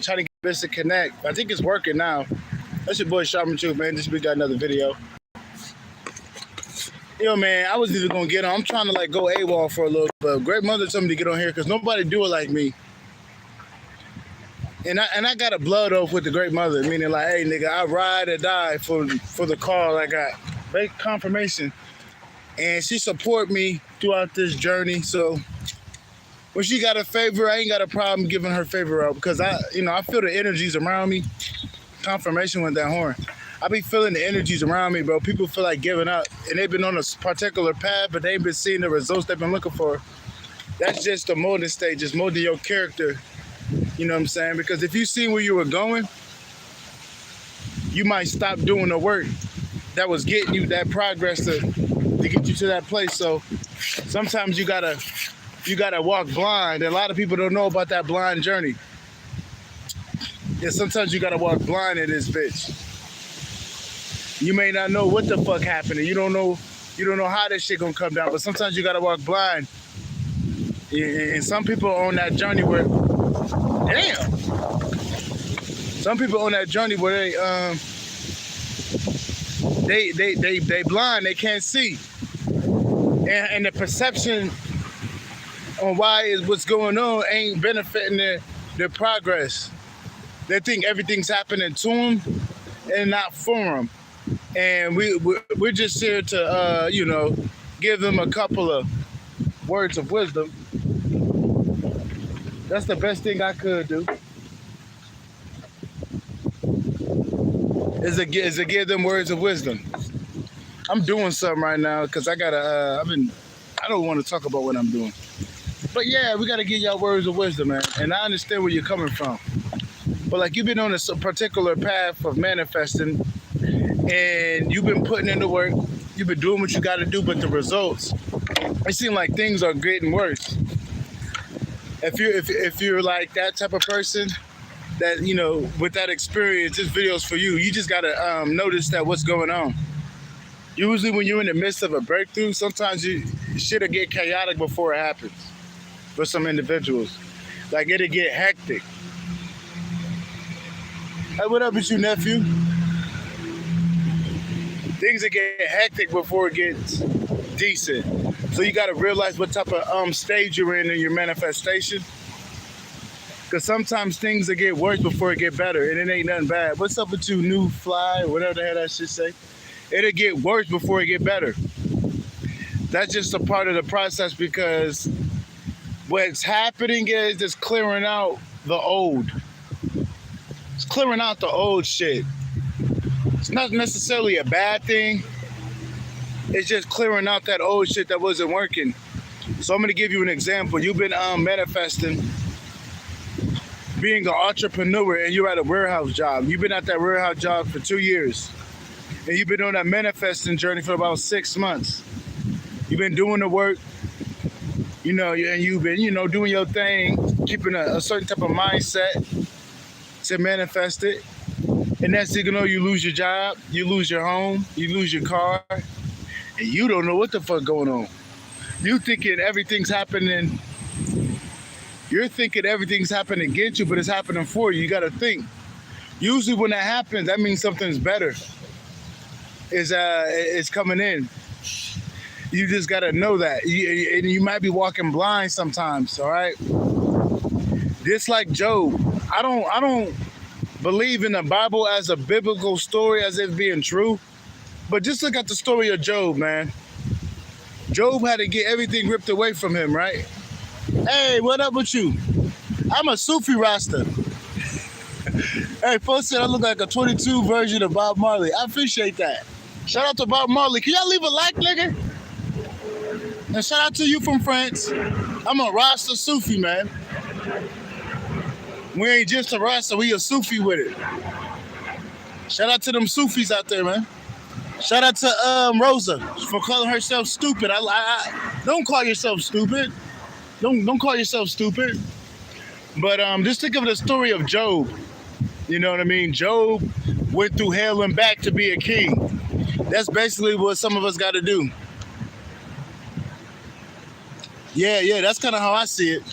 trying to get this to connect. I think it's working now. That's your boy Sharman Truth, man. We got another video. Man, I was even gonna get on. I'm trying to like go AWOL for a little bit. Great mother told me to get on here because nobody do it like me. And I got a blood oath with the great mother, meaning like, hey nigga, I ride or die for the call I got. Make confirmation. And she support me throughout this journey. So when she got a favor, I ain't got a problem giving her favor out because I feel the energies around me. Confirmation with that horn. I be feeling the energies around me, bro. People feel like giving up, and they've been on a particular path, but they ain't been seeing the results they've been looking for. That's just the molding stage, just molding your character. You know what I'm saying? Because if you see where you were going, you might stop doing the work that was getting you that progress to get you to that place. So sometimes you gotta walk blind. And a lot of people don't know about that blind journey. Yeah, sometimes you gotta walk blind in this bitch. You may not know what the fuck happened. You don't know how this shit gonna come down, but sometimes you gotta walk blind. And some people are on that journey where, damn. Some people on that journey where they blind, they can't see. And the perception on what's going on ain't benefiting their progress. They think everything's happening to them and not for them. And we're just here to, give them a couple of words of wisdom. That's the best thing I could do. Is to give them words of wisdom. I'm doing something right now because I don't want to talk about what I'm doing. But yeah, we got to give y'all words of wisdom, man. And I understand where you're coming from. But like you've been on a particular path of manifesting and you've been putting in the work, you've been doing what you got to do, but the results, it seems like things are getting worse. If you're like that type of person, that with that experience, this video's for you. You just gotta notice that what's going on. Usually, when you're in the midst of a breakthrough, sometimes shit'll get chaotic before it happens. For some individuals, like it'll get hectic. Hey, what up with you, nephew? Things will get hectic before it gets decent. So you got to realize what type of stage you're in your manifestation. Because sometimes things will get worse before it get better, and it ain't nothing bad. What's up with you, new fly, or whatever the hell that shit say? It'll get worse before it get better. That's just a part of the process because what's happening is just clearing out the old. It's clearing out the old shit. It's not necessarily a bad thing. It's just clearing out that old shit that wasn't working. So I'm going to give you an example. You've been manifesting being an entrepreneur and you're at a warehouse job. You've been at that warehouse job for 2 years. And you've been on that manifesting journey for about 6 months. You've been doing the work, and you've been, doing your thing, keeping a certain type of mindset to manifest it. And that's you lose your job, you lose your home, you lose your car, and you don't know what the fuck going on. You're thinking everything's happening against you, but it's happening for you. You got to think. Usually when that happens, that means something's better is coming in. You just got to know that. And you might be walking blind sometimes, all right? Just like Job. I don't believe in the Bible as a biblical story as if being true. But just look at the story of Job, man. Job had to get everything ripped away from him, right? Hey, what up with you? I'm a Sufi Rasta. Hey, folks said I look like a 22 version of Bob Marley. I appreciate that. Shout out to Bob Marley. Can y'all leave a like, nigga? And shout out to you from France. I'm a Rasta Sufi, man. We ain't just a Rasta, we a Sufi with it. Shout out to them Sufis out there, man. Shout out to Rosa for calling herself stupid. I don't call yourself stupid. Don't call yourself stupid. But just think of the story of Job. You know what I mean? Job went through hell and back to be a king. That's basically what some of us got to do. Yeah, that's kind of how I see it.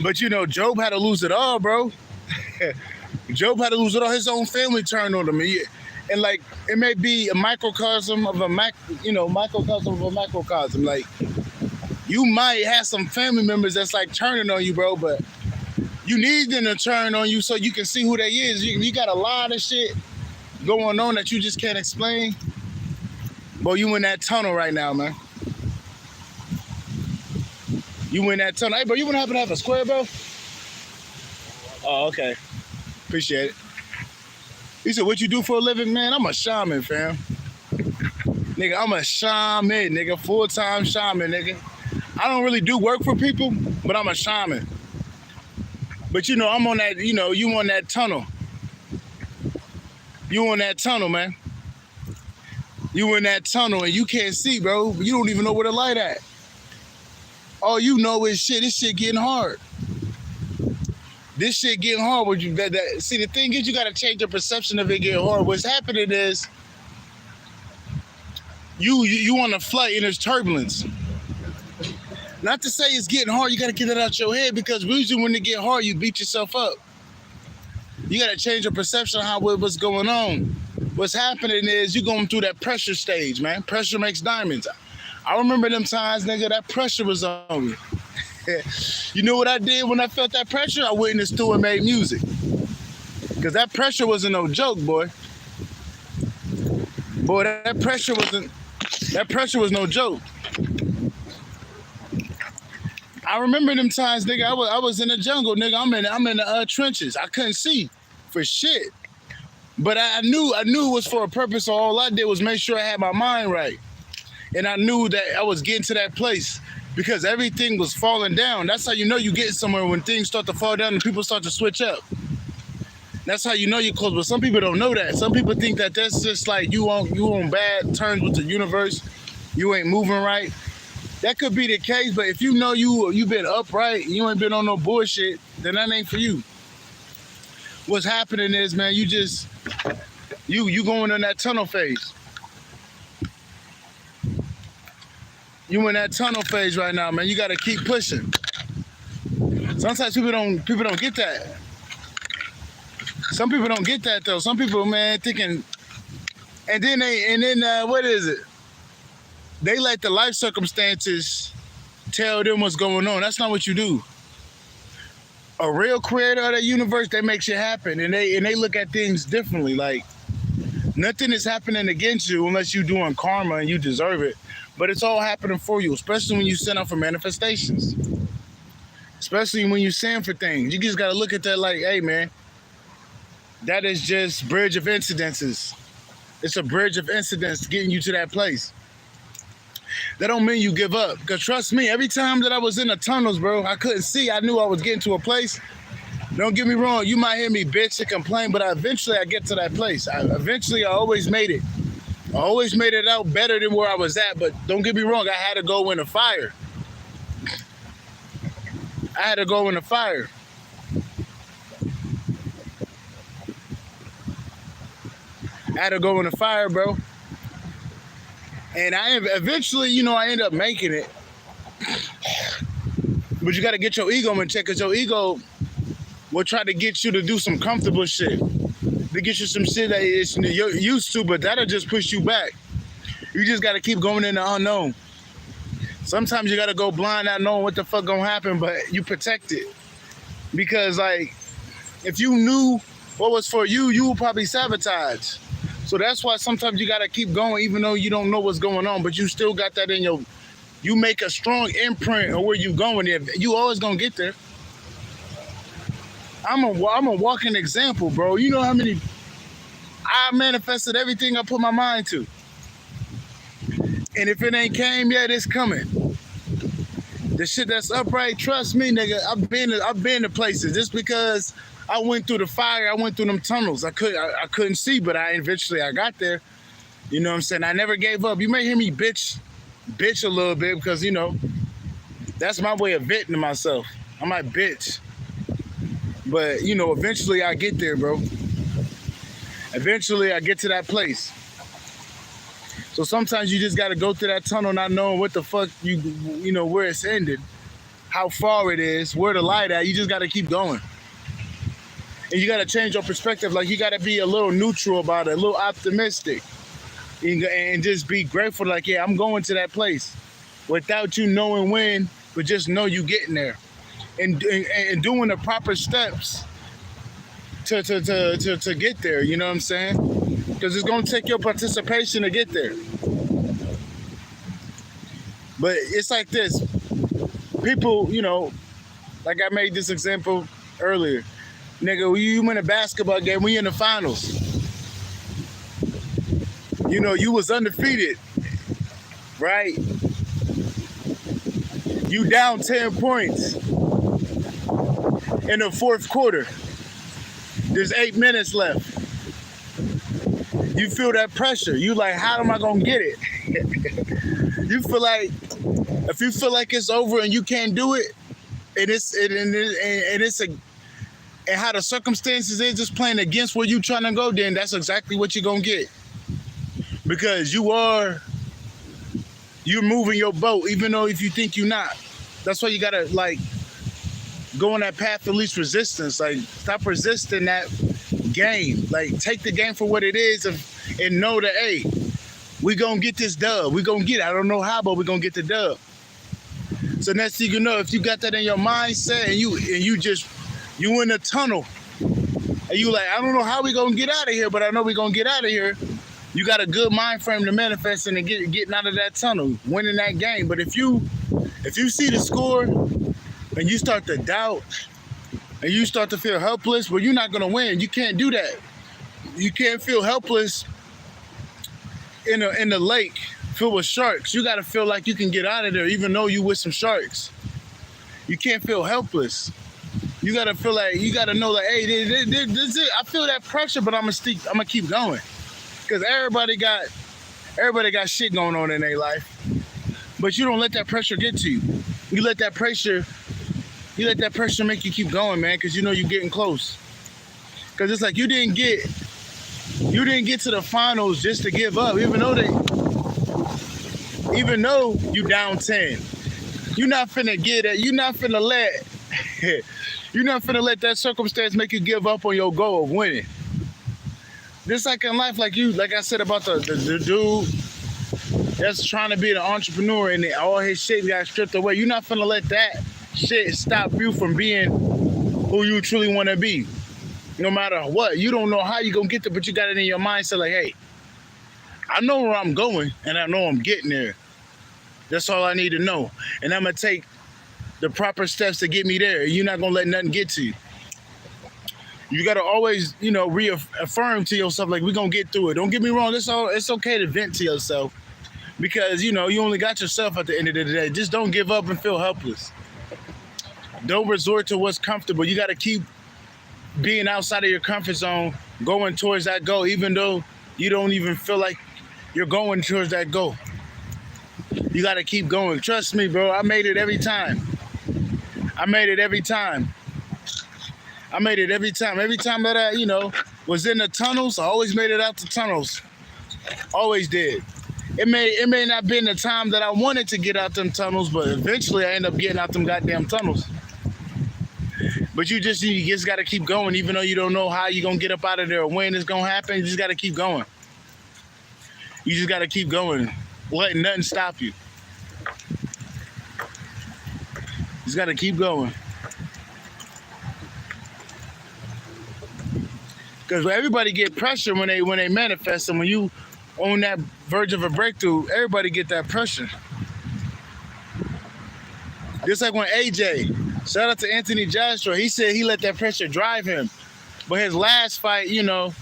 But you know, Job had to lose it all, bro. Job had to lose it all. His own family turned on him, and like it may be a microcosm of a microcosm of a macrocosm. Like you might have some family members that's like turning on you, bro, but you need them to turn on you so you can see who they is. You got a lot of shit going on that you just can't explain. Bro, you in that tunnel right now, man. You in that tunnel. Hey, bro, you want to happen to have a square, bro? Oh, okay. Appreciate it. He said, what you do for a living, man? I'm a shaman, fam. Nigga, I'm a shaman, nigga. Full-time shaman, nigga. I don't really do work for people, but I'm a shaman. But you know, I'm on that, you on that tunnel. You on that tunnel, man. You in that tunnel and you can't see, bro. You don't even know where the light at. All you know is shit, this shit getting hard. This shit getting hard. See, the thing is, you got to change your perception of it getting hard. What's happening is you on a flight and there's turbulence. Not to say it's getting hard, you got to get it out your head, because usually when it get hard, you beat yourself up. You got to change your perception of what's going on. What's happening is you going through that pressure stage, man. Pressure makes diamonds. I remember them times, nigga, that pressure was on me. You know what I did when I felt that pressure? I went in the store and made music. Because that pressure wasn't no joke, boy. Boy, that pressure was no joke. I remember them times, nigga, I was in the jungle, nigga. I'm in the trenches. I couldn't see for shit. But I knew it was for a purpose, so all I did was make sure I had my mind right. And I knew that I was getting to that place because everything was falling down. That's how you know you're getting somewhere, when things start to fall down and people start to switch up. That's how you know you're close. But some people don't know that. Some people think that that's just like you on bad terms with the universe. You ain't moving right. That could be the case, but if you know you've been upright, you ain't been on no bullshit, then that ain't for you. What's happening is, man, you going in that tunnel phase. You in that tunnel phase right now, man. You got to keep pushing. Sometimes people don't get that. Some people don't get that though. Some people, man, thinking, and then what is it? They let the life circumstances tell them what's going on. That's not what you do. A real creator of that universe, they make shit happen, and they look at things differently. Like nothing is happening against you unless you're doing karma and you deserve it. But it's all happening for you, especially when you send out for manifestations. Especially when you send for things. You just got to look at that like, hey, man, that is just bridge of incidences. It's a bridge of incidents getting you to that place. That don't mean you give up. Because trust me, every time that I was in the tunnels, bro, I couldn't see. I knew I was getting to a place. Don't get me wrong. You might hear me bitch and complain, but eventually I get to that place. I always made it. I always made it out better than where I was at, but don't get me wrong, I had to go in the fire. I had to go in the fire. I had to go in the fire, bro. And I eventually, I end up making it. But you got to get your ego in check, because your ego will try to get you to do some comfortable shit. To get you some shit that you're used to, but that'll just push you back. You just got to keep going in the unknown. Sometimes you got to go blind, not knowing what the fuck gonna happen, but you protect it. Because, like, if you knew what was for you, you would probably sabotage. So that's why sometimes you got to keep going, even though you don't know what's going on, but you still got that in you make a strong imprint of where you going. You always gonna get there. I'm a walking example, bro. You know how many I manifested everything I put my mind to. And if it ain't came yet, it's coming. The shit that's upright, trust me, nigga, I've been to places. Just because I went through the fire, I went through them tunnels. I couldn't see, but eventually I got there. You know what I'm saying? I never gave up. You may hear me bitch a little bit, because that's my way of venting to myself. I might bitch. But, eventually I get there, bro. Eventually I get to that place. So sometimes you just got to go through that tunnel not knowing what the fuck where it's ended. how far it is, where the light at. You just got to keep going. And you got to change your perspective. Like, you got to be a little neutral about it, a little optimistic, and just be grateful. Like, yeah, I'm going to that place without you knowing when, but just know you getting there, and doing the proper steps to get there. You know what I'm saying? Because it's going to take your participation to get there. But it's like this. People, like I made this example earlier. Nigga, you win a basketball game, we in the finals. You was undefeated, right? You down 10 points in the fourth quarter. There's 8 minutes left. You feel that pressure. You like, how am I gonna get it? You feel like, if you feel like it's over and you can't do it, and how the circumstances is just playing against where you trying to go, then that's exactly what you're gonna get. Because you're moving your boat, even though if you think you're not. That's why you gotta go on that path of least resistance. Like, stop resisting that game. Like, take the game for what it is, and know that, hey, we gonna get this dub. We gonna get it. I don't know how, but we gonna get the dub. So next thing you know, if you got that in your mindset, and you in a tunnel, and you like, I don't know how we gonna get out of here, but I know we gonna get out of here. You got a good mind frame to manifest and getting out of that tunnel, winning that game. But if you see the score and you start to doubt and you start to feel helpless, well, you're not gonna win. You can't do that. You can't feel helpless in the lake filled with sharks. You gotta feel like you can get out of there, even though you with some sharks. You can't feel helpless. You gotta feel like, you gotta know, like, hey, this is, I feel that pressure, but I'm gonna keep going. Because everybody got shit going on in their life. But you don't let that pressure get to you. You let that pressure make you keep going, man, because you're getting close. Because it's like you didn't get to the finals just to give up, even though you down 10. You're not finna get it. You're not finna let that circumstance make you give up on your goal of winning. Just like in life, like I said about the dude that's trying to be an entrepreneur and all his shit got stripped away. You're not finna let that shit stop you from being who you truly want to be. No matter what, you don't know how you gonna get there, but you got it in your mindset like, hey, I know where I'm going and I know I'm getting there. That's all I need to know. And I'm gonna take the proper steps to get me there. You're not gonna let nothing get to you. You gotta always, reaffirm to yourself, like, we're gonna get through it. Don't get me wrong, it's okay to vent to yourself. Because, you only got yourself at the end of the day. Just don't give up and feel helpless. Don't resort to what's comfortable. You gotta keep being outside of your comfort zone, going towards that goal, even though you don't even feel like you're going towards that goal. You gotta keep going. Trust me, bro, I made it every time. Every time that I, was in the tunnels, I always made it out the tunnels. Always did. It may not been the time that I wanted to get out them tunnels, but eventually I end up getting out them goddamn tunnels. But you just got to keep going, even though you don't know how you're going to get up out of there or when it's going to happen. You just got to keep going. You just got to keep going, letting nothing stop you. You just got to keep going. Because everybody get pressure when they manifest, and when you on that verge of a breakthrough, everybody get that pressure. Just like when AJ, shout out to Anthony Joshua, he said he let that pressure drive him. But his last fight, I'm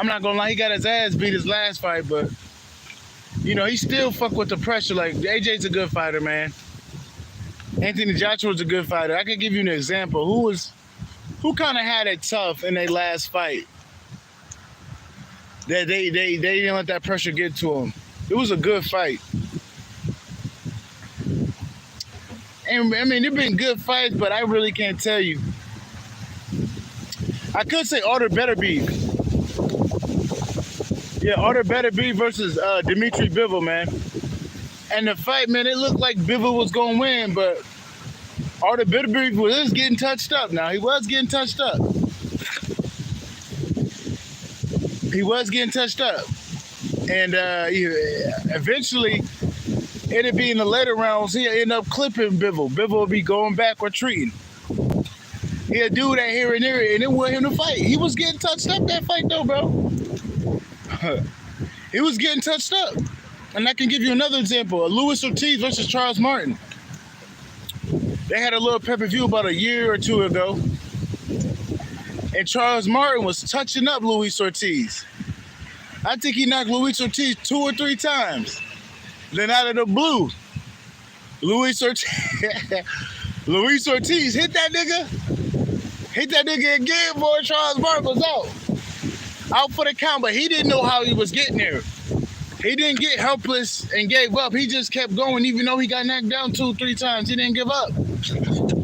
not gonna lie, he got his ass beat his last fight, but he still fuck with the pressure. Like, AJ's a good fighter, man. Anthony Joshua's a good fighter. I could give you an example. Who kind of had it tough in their last fight? That they didn't let that pressure get to them. It was a good fight. And I mean, there've been good fights, but I really can't tell you. I could say Arthur Betterby. Yeah, Arthur Betterby versus Dimitri Bivol, man. And the fight, man, it looked like Bivol was gonna win, but All the bitter beef was getting touched up. Now he was getting touched up. He was getting touched up, and eventually, it'd be in the later rounds. He'll end up clipping Bivol. Bivol will be going back retreating. He'll do that here and there, and it want him to fight. He was getting touched up that fight though, bro. He was getting touched up. And I can give you another example. Luis Ortiz versus Charles Martin. They had a little pay-per-view about a year or two ago. And Charles Martin was touching up Luis Ortiz. I think he knocked Luis Ortiz 2 or 3 times. Then out of the blue, Luis Ortiz hit that nigga. Hit that nigga again, boy. Charles Martin was out for the count, but he didn't know how he was getting there. He didn't get helpless and gave up. He just kept going, even though he got knocked down 2 or 3 times. He didn't give up.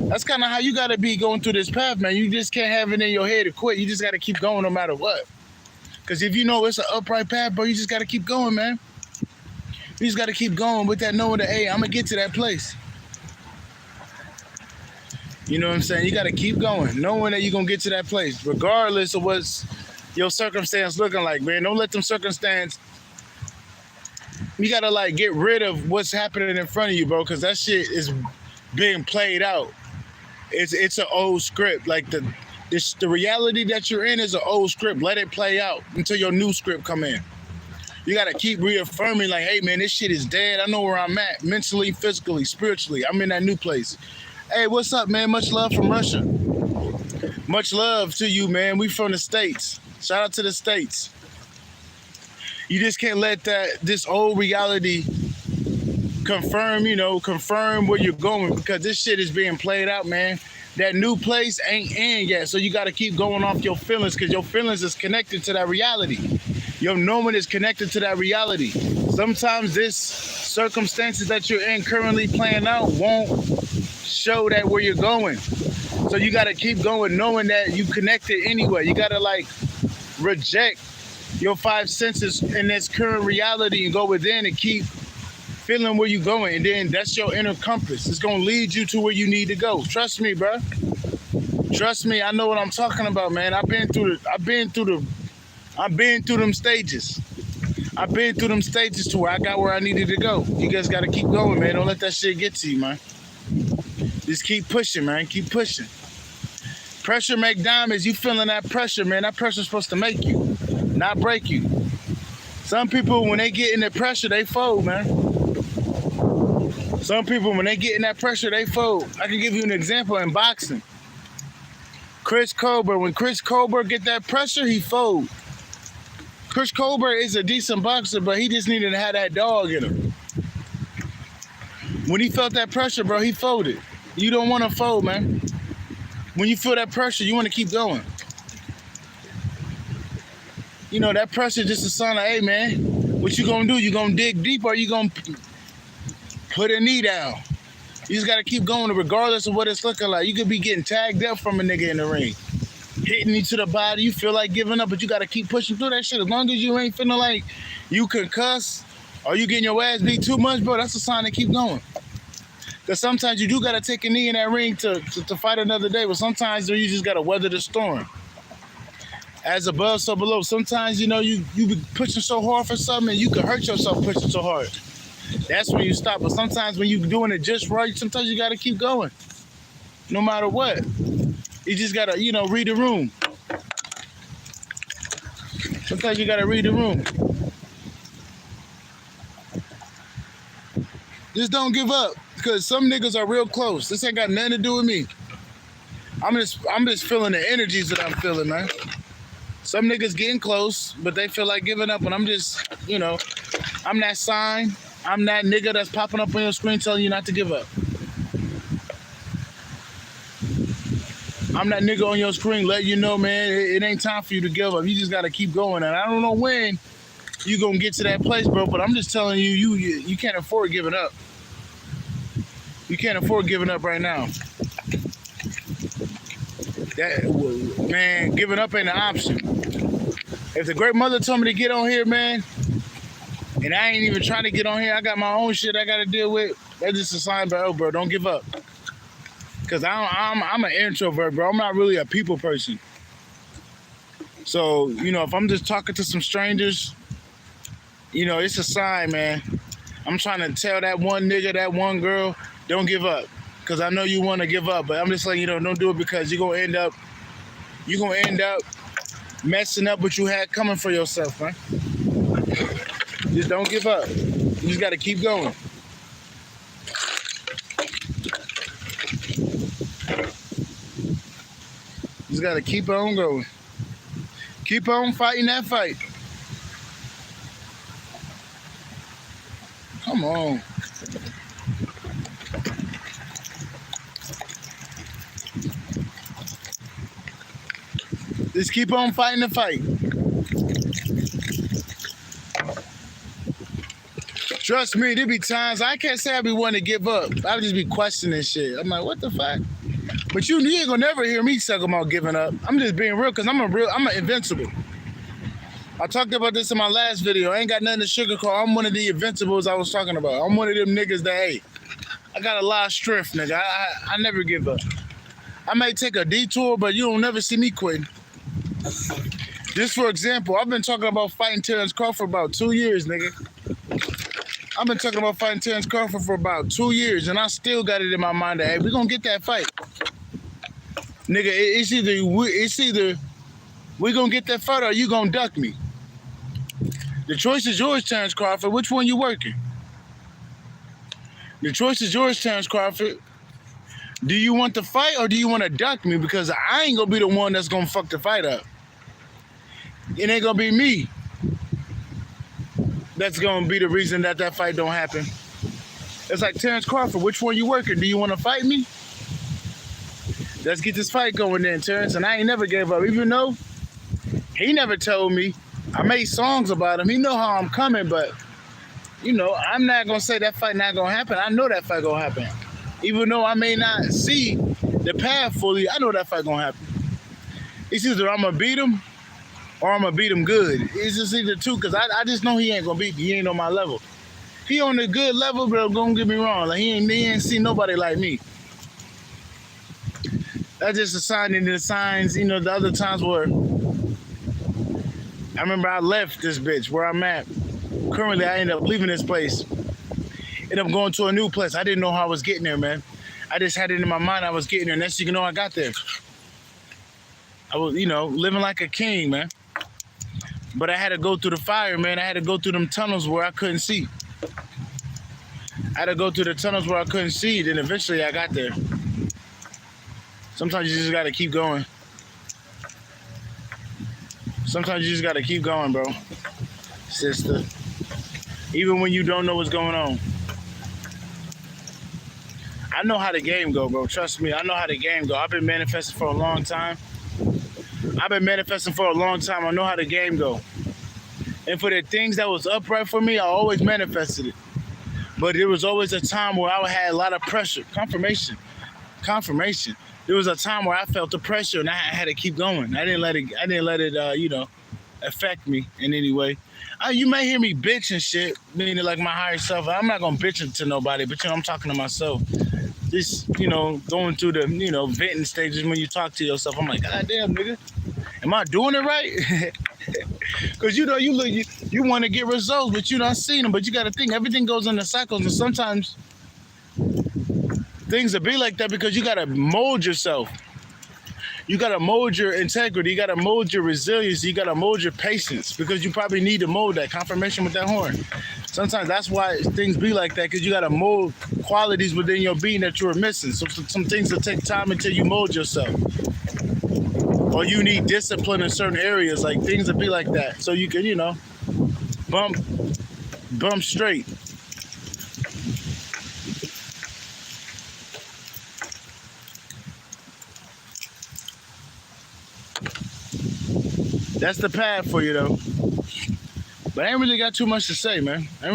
That's kind of how you got to be going through this path, man. You just can't have it in your head to quit. You just got to keep going no matter what. Because if you know it's an upright path, bro, you just got to keep going, man. You just got to keep going with that knowing that, hey, I'm going to get to that place. You know what I'm saying? You got to keep going, knowing that you're going to get to that place, regardless of what's your circumstance looking like, man. Don't let them circumstance. You got to, like, get rid of what's happening in front of you, bro, because that shit is being played out. It's an old script. Like, the reality that you're in is an old script. Let it play out until your new script come in. You got to keep reaffirming, like, hey, man, this shit is dead. I know where I'm at mentally, physically, spiritually. I'm in that new place. Hey, what's up, man? Much love from Russia. Much love to you, man. We from the States. Shout out to the States. You just can't let this old reality confirm where you're going, because this shit is being played out, man. That new place ain't in yet, so you got to keep going off your feelings, because your feelings is connected to that reality. Your knowing is connected to that reality. Sometimes this circumstances that you're in currently playing out won't show that where you're going. So you got to keep going knowing that you connected anyway. You got to, like, reject your 5 senses in this current reality and go within and keep feeling where you're going. And then that's your inner compass. It's going to lead you to where you need to go. Trust me, bro. Trust me. I know what I'm talking about, man. I've been through them stages. I've been through them stages to where I got where I needed to go. You guys got to keep going, man. Don't let that shit get to you, man. Just keep pushing, man. Keep pushing. Pressure make diamonds. You feeling that pressure, man. That pressure's supposed to make you, not break you. Some people, when they get in the pressure, they fold, man. Some people, when they get in that pressure, they fold. I can give you an example in boxing. Chris Colbert, when Chris Colbert get that pressure, he fold. Chris Colbert is a decent boxer, but he just needed to have that dog in him. When he felt that pressure, bro, he folded. You don't want to fold, man. When you feel that pressure, you want to keep going. You know, that pressure is just a sign of, hey, man, what you going to do? You going to dig deep, or you going to put a knee down? You just got to keep going regardless of what it's looking like. You could be getting tagged up from a nigga in the ring, hitting you to the body. You feel like giving up, but you got to keep pushing through that shit. As long as you ain't feeling like you concuss or you getting your ass beat too much, bro, that's a sign to keep going. Because sometimes you do got to take a knee in that ring to fight another day, but sometimes you just got to weather the storm. As above, so below. Sometimes, you know, you be pushing so hard for something and you can hurt yourself pushing so hard. That's when you stop. But sometimes when you're doing it just right, sometimes you got to keep going. No matter what. You just got to, you know, read the room. Sometimes you got to read the room. Just don't give up. Because some niggas are real close. This ain't got nothing to do with me. I'm just feeling the energies that I'm feeling, man. Some niggas getting close, but they feel like giving up. And I'm just, you know, I'm that sign. I'm that nigga that's popping up on your screen telling you not to give up. I'm that nigga on your screen letting you know, man, it ain't time for you to give up. You just got to keep going. And I don't know when you going to get to that place, bro, but I'm just telling you, you can't afford giving up. You can't afford giving up right now. Man, giving up ain't an option. If the great mother told me to get on here, man, and I ain't even trying to get on here, I got my own shit I got to deal with, that's just a sign, bro, don't give up. Cause I'm an introvert, bro. I'm not really a people person. So, if I'm just talking to some strangers, it's a sign, man. I'm trying to tell that one nigga, that one girl, don't give up. Cause I know you want to give up, but I'm just letting don't do it because you're gonna end up messing up what you had coming for yourself, man. Just don't give up. You just gotta keep going. You just gotta keep on going. Keep on fighting that fight. Come on. Just keep on fighting the fight. Trust me, there be times I can't say I be wanting to give up. I would just be questioning shit. I'm like, what the fuck? But you ain't gonna never hear me talk about giving up. I'm just being real because I'm an invincible. I talked about this in my last video. I ain't got nothing to sugarcoat. I'm one of the invincibles I was talking about. I'm one of them niggas that, hey, I got a lot of strength, nigga. I never give up. I may take a detour, but you don't never see me quitting. Just for example, I've been talking about fighting Terrence Crawford for about 2 years, nigga. I've been talking about fighting Terrence Crawford for about 2 years, and I still got it in my mind that, hey, we're gonna get that fight. Nigga, it's either we gonna get that fight or you gonna duck me. The choice is yours, Terrence Crawford. Which one you working? The choice is yours, Terrence Crawford. Do you want the fight or do you want to duck me? Because I ain't gonna be the one that's gonna fuck the fight up. It ain't gonna be me that's gonna be the reason that fight don't happen. It's like, Terrence Crawford, which one you working? Do you want to fight me? Let's get this fight going then, Terrence. And I ain't never gave up, even though he never told me. I made songs about him. He know how I'm coming, but I'm not gonna say that fight not gonna happen. I know that fight gonna happen. Even though I may not see the path fully, I know that fight gonna happen. It's either I'm gonna beat him or I'm gonna beat him good. It's just either two, because I just know he ain't gonna beat me. He ain't on my level. He on a good level, but don't get me wrong. Like he ain't seen nobody like me. That's just a sign in the signs, the other times where I remember I left this bitch where I'm at. Currently, I ended up leaving this place. Ended up going to a new place. I didn't know how I was getting there, man. I just had it in my mind I was getting there. Next thing you know, I got there. I was, living like a king, man. But I had to go through the fire, man. I had to go through them tunnels where I couldn't see. I had to go through the tunnels where I couldn't see. Then eventually I got there. Sometimes you just got to keep going. Sometimes you just got to keep going, bro. Sister. Even when you don't know what's going on. I know how the game go, bro. Trust me, I know how the game go. I've been manifesting for a long time. I know how the game go. And for the things that was upright for me, I always manifested it. But there was always a time where I had a lot of pressure. Confirmation. There was a time where I felt the pressure and I had to keep going. I didn't let it affect me in any way. You may hear me bitch and shit, meaning like my higher self. I'm not gonna bitch to nobody, but I'm talking to myself. Just going through the venting stages when you talk to yourself. I'm like, God damn, nigga, am I doing it right? Because you want to get results, but you don't see them. But you got to think everything goes in the cycles, and sometimes things will be like that because you got to mold yourself. You got to mold your integrity. You got to mold your resilience. You got to mold your patience because you probably need to mold that. Confirmation with that horn. Sometimes that's why things be like that, because you got to mold qualities within your being that you were missing. So some things will take time until you mold yourself. Or you need discipline in certain areas. Like things will be like that. So you can, bump straight. That's the path for you, though. But I ain't really got too much to say, man. You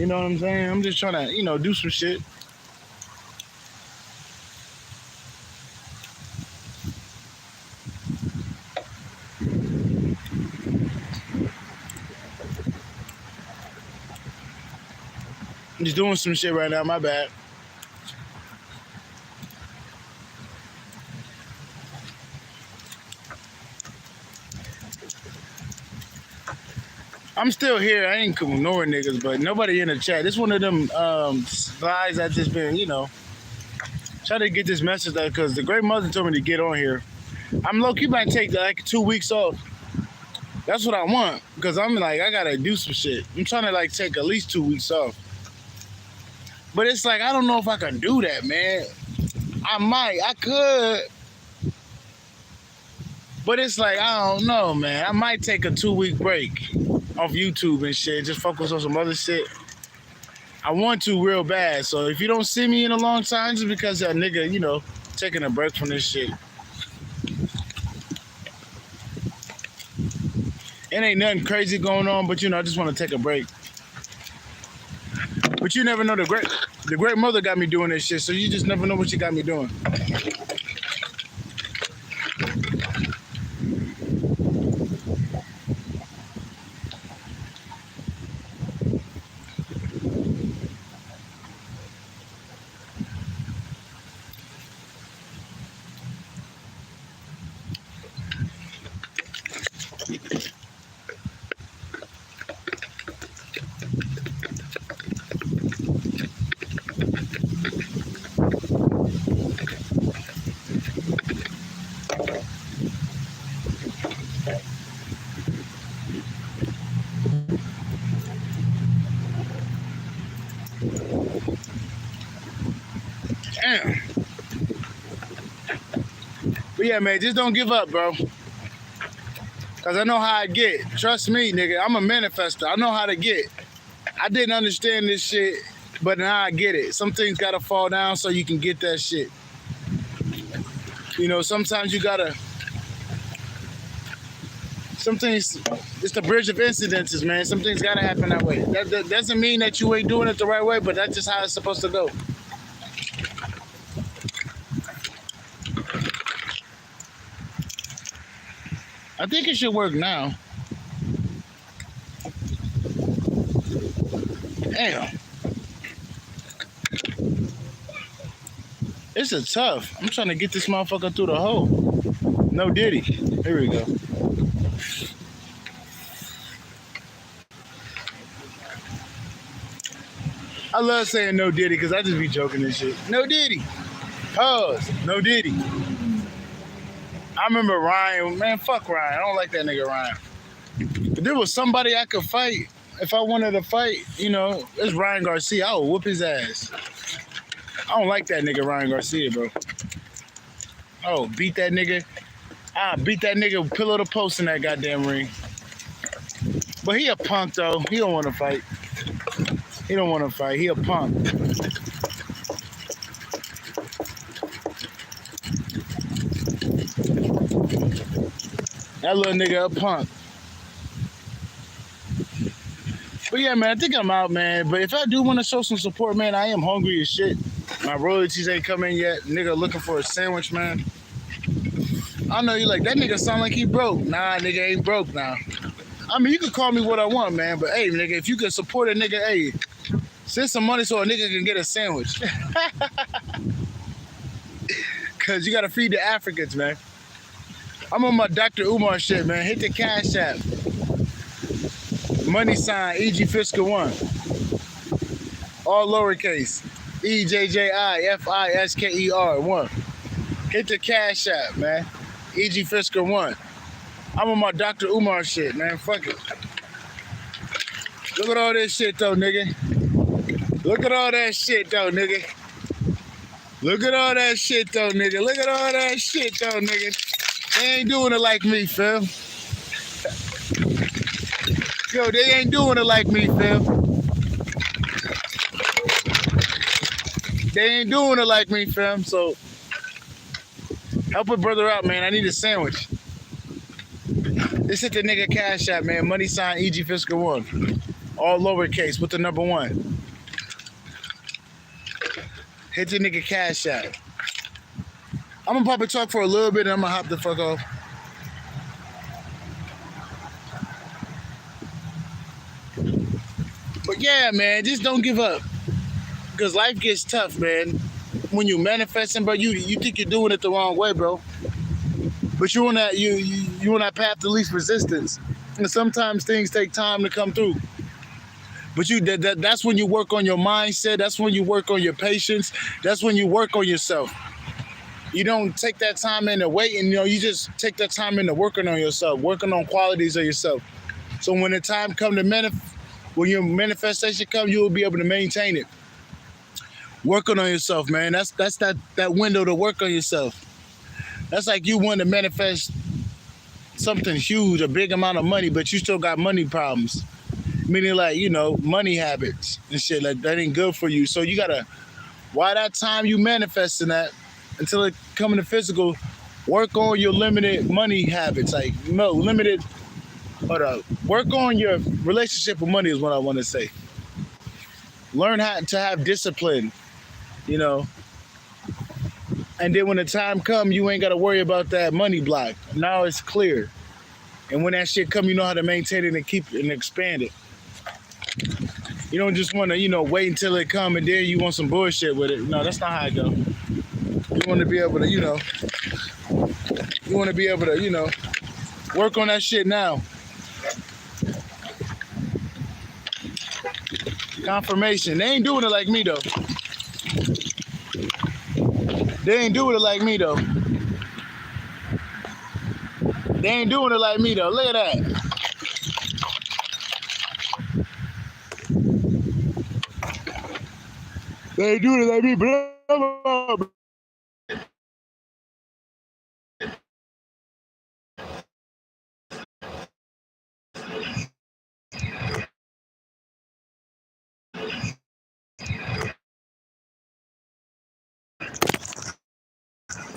know what I'm saying? I'm just trying to, do some shit. I'm just doing some shit right now, my bad. I'm still here. I ain't ignoring niggas, but nobody in the chat. This one of them slides I just been, trying to get this message out because the great mother told me to get on here. I'm low key might take like 2 weeks off. That's what I want because I'm like I gotta do some shit. I'm trying to like take at least 2 weeks off. But it's like I don't know if I can do that, man. I could. But it's like, I don't know, man. I might take a 2-week break off YouTube and shit. Just focus on some other shit. I want to real bad. So if you don't see me in a long time, just because that nigga, taking a break from this shit. It ain't nothing crazy going on, but I just want to take a break. But you never know, the great mother got me doing this shit, so you just never know what she got me doing. Damn. But yeah, man, just don't give up, bro. Because I know how I get. Trust me, nigga. I'm a manifester. I know how to get. I didn't understand this shit, but now I get it. Some things got to fall down so you can get that shit. Sometimes you got to... Some things, it's the bridge of incidences, man. Some things got to happen that way. That doesn't mean that you ain't doing it the right way, but that's just how it's supposed to go. I think it should work now. Damn. It's a tough. I'm trying to get this motherfucker through the hole. No Diddy. Here we go. I love saying no Diddy because I just be joking and shit. No Diddy. Pause. No Diddy. I remember Ryan. Man, fuck Ryan. I don't like that nigga Ryan. If there was somebody I could fight, if I wanted to fight, it's Ryan Garcia. I would whoop his ass. I don't like that nigga Ryan Garcia, bro. Oh, beat that nigga. Beat that nigga pillow to post in that goddamn ring. But he a punk, though. He don't want to fight. He don't want to fight. He a punk. That little nigga a punk. But yeah, man, I think I'm out, man. But if I do want to show some support, man, I am hungry as shit. My royalties ain't come in yet. Nigga looking for a sandwich, man. I know you like, that nigga sound like he broke. Nah, nigga ain't broke now. I mean, you can call me what I want, man. But hey, nigga, if you can support a nigga, hey, send some money so a nigga can get a sandwich. Because you got to feed the Africans, man. I'm on my Dr. Umar shit, man. Hit the Cash App. Money sign, ejjifisker 1. All lowercase. ejjifisker 1. Hit the Cash App, man. ejjifisker 1. I'm on my Dr. Umar shit, man. Fuck it. Look at all this shit, though, nigga. Look at all that shit, though, nigga. Look at all that shit, though, nigga. Look at all that shit, though, nigga. They ain't doing it like me, fam. Yo, they ain't doing it like me, fam. They ain't doing it like me, fam. So, help a brother out, man. I need a sandwich. This hit the nigga Cash App, man. Money sign ejjifisker 1. All lowercase with the number 1. Hit the nigga Cash App. I'm gonna pop a talk for a little bit and I'm gonna hop the fuck off. But yeah, man, just don't give up. Because life gets tough, man. When you manifesting, bro, you think you're doing it the wrong way, bro. But you're on that you on that path to least resistance. And sometimes things take time to come through. But that's when you work on your mindset. That's when you work on your patience. That's when you work on yourself. You don't take that time into waiting. You just take that time into working on yourself, working on qualities of yourself. So when the time comes to when your manifestation comes, you will be able to maintain it. Working on yourself, man. That's that window to work on yourself. That's like you want to manifest something huge, a big amount of money, but you still got money problems. Meaning like, money habits and shit. Like that ain't good for you. So you gotta, while that time you manifesting that, until it come into physical, work on your limited money habits. Like no limited work on your relationship with money is what I want to say. Learn how to have discipline, and then when the time come, you ain't gotta worry about that money block. Now it's clear. And when that shit come, you know how to maintain it and keep it and expand it. You don't just want to, wait until it come and then you want some bullshit with it. No, that's not how it go. You want to be able to, work on that shit now. Confirmation. They ain't doing it like me though. They ain't doing it like me though. They ain't doing it like me though. Look at that. They ain't doing it like me, bro.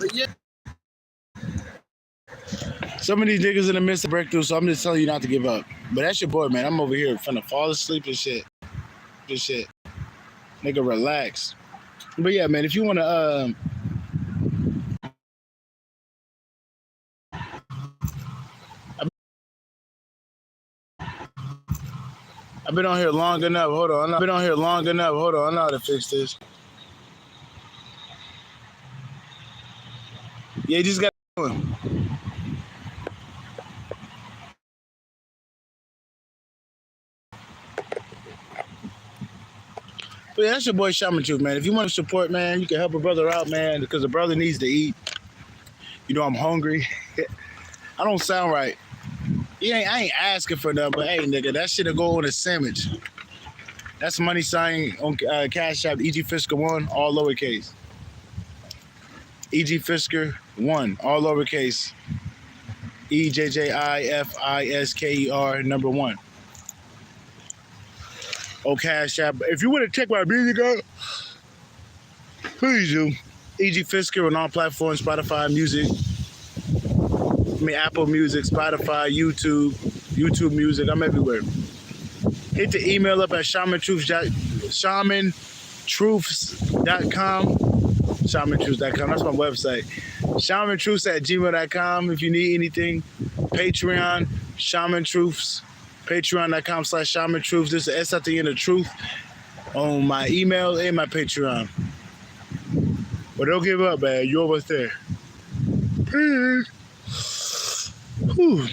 But yeah. Some of these niggas in the midst of breakthrough, so I'm just telling you not to give up. But that's your boy, man. I'm over here finna fall asleep and shit. This shit. Nigga, relax. But yeah, man, if you wanna I've been on here long enough. Hold on. I've been on here long enough. Hold on. I know how to fix this. Yeah, you just got to. But yeah, that's your boy Shaman Truth, man. If you want to support, man, you can help a brother out, man, because the brother needs to eat. I'm hungry. I don't sound right. I ain't asking for nothing, but hey, nigga, that shit'll go on a sandwich. That's money sign on Cash App, ejjifisker1, all lowercase. ejjifisker1, all lowercase. EJJIFISKER number 1. Oh, Cash App. If you want to check my music out, please do. Ejjifisker on all platforms, Spotify, Apple Music, Spotify, YouTube Music. I'm everywhere. Hit the email up at shamantruths.com. Shamantruths.com. That's my website. Shamantruths@gmail.com if you need anything. Patreon, Shamantruths. Patreon.com/shamantruths. There's an S at the end of truth on my email and my Patreon. But don't give up, man. You're almost there. Peace. Whew.